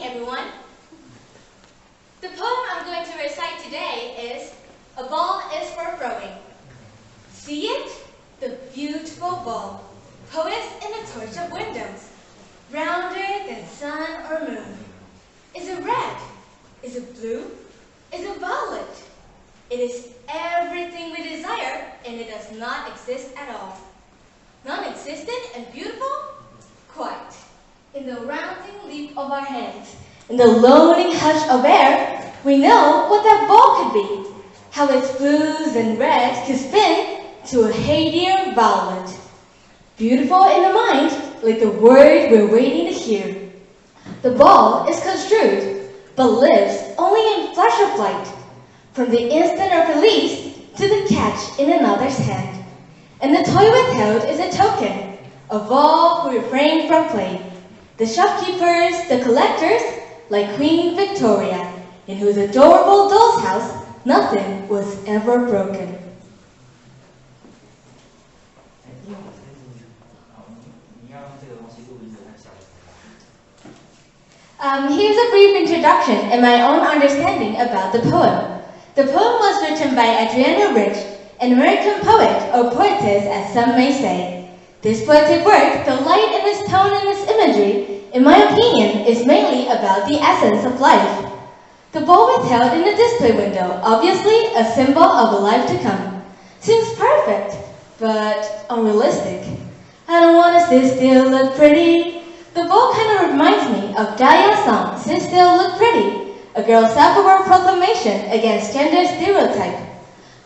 everyone. The poem I'm going to recite today is A Ball is for Throwing. See it? The beautiful ball, poised in the torch of windows, rounder than sun or moon. Is it red? Is it blue? Is it violet? It is everything we desire, and it does not exist at all. Non-existent and beautiful? Quite. In the rounding leap of our hands, in the loading hush of air, we know what that ball could be, how its blues and reds could spin to a hairier violet. Beautiful in the mind, like the word we're waiting to hear. The ball is construed, but lives only in flash of light, from the instant of release to the catch in another's hand. And the toy withheld is a token of all who refrain from play. The shopkeepers, the collectors, like Queen Victoria, in whose adorable doll's house nothing was ever broken. Here's a brief introduction and my own understanding about the poem. The poem was written by Adriana Rich, an American poet or poetess as some may say. This poetic work, though light in its tone and its imagery, in my opinion, is mainly about the essence of life. The ball withheld in the display window, obviously a symbol of a life to come. Seems perfect, but unrealistic. I don't want to sit still, look pretty. The ball kind of reminds me of Daya's song, Sit Still, Look Pretty, a girl's self-aware proclamation against gender stereotype.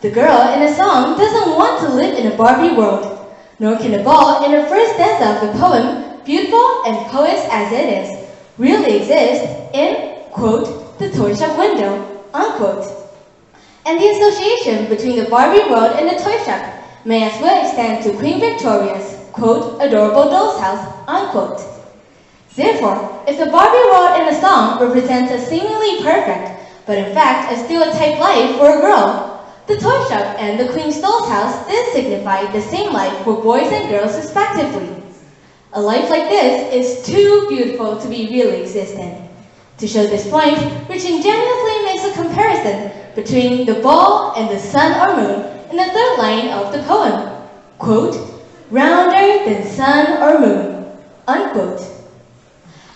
The girl in the song doesn't want to live in a Barbie world, nor can the ball in the first stanza of the poem, beautiful and poised as it is, really exist in, quote, the torch shop window, unquote. And the association between the Barbie world and the toy shop may as well extend to Queen Victoria's, quote, adorable doll's house, unquote. Therefore, if the Barbie world in the song represents a seemingly perfect, but in fact a stereotype life for a girl, the toy shop and the Queen's doll's house then signify the same life for boys and girls respectively. A life like this is too beautiful to be really existent. To show this point, Rich ingeniously makes a comparison between the ball and the sun or moon in the third line of the poem, quote, rounder than sun or moon, unquote.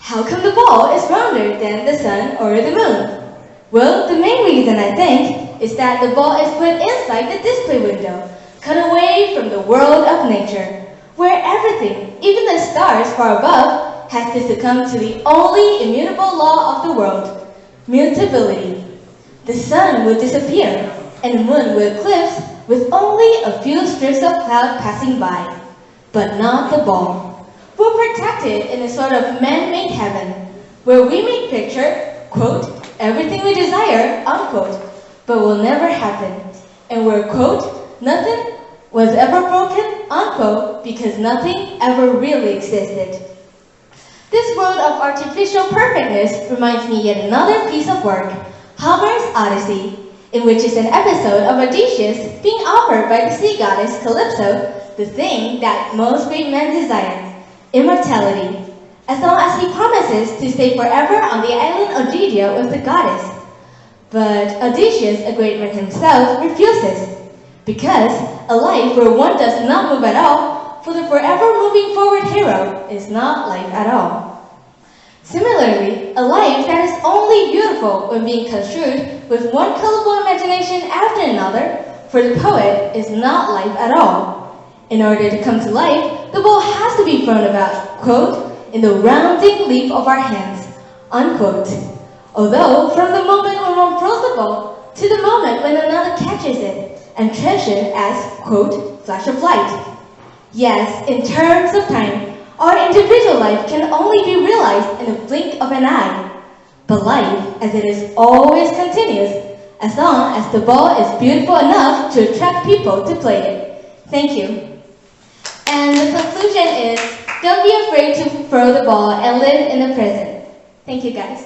How come the ball is rounder than the sun or the moon? Well, the main reason, I think, is that the ball is put inside the display window, cut away from the world of nature, where everything, even the stars far above, has to succumb to the only immutable law of the world, mutability. The sun will disappear, and the moon will eclipse with only a few strips of cloud passing by, but not the ball. We're protected in a sort of man-made heaven, where we may picture, quote, everything we desire, unquote, but will never happen, and where, quote, nothing was ever broken, unquote, because nothing ever really existed. This world of artificial perfectness reminds me yet another piece of work, Homer's Odyssey, in which is an episode of Odysseus being offered by the sea goddess Calypso the thing that most great men desire, immortality, as long as he promises to stay forever on the island of Ogygia with the goddess. But Odysseus, a great man himself, refuses, because a life where one does not move at all, for the forever moving forward hero, is not life at all. Similarly, a life that is only beautiful when being construed with one colorful imagination after another, for the poet, is not life at all. In order to come to life, the ball has to be thrown about, quote, in the rounding leap of our hands, unquote. Although, from the moment when one throws the ball to the moment when another catches it and treasures it as, quote, flash of light. Yes, in terms of time, our individual life can only be realized in a blink of an eye. But life, as it is, always continues, as long as the ball is beautiful enough to attract people to play it. Thank you. And the conclusion is, don't be afraid to throw the ball and live in the present. Thank you, guys.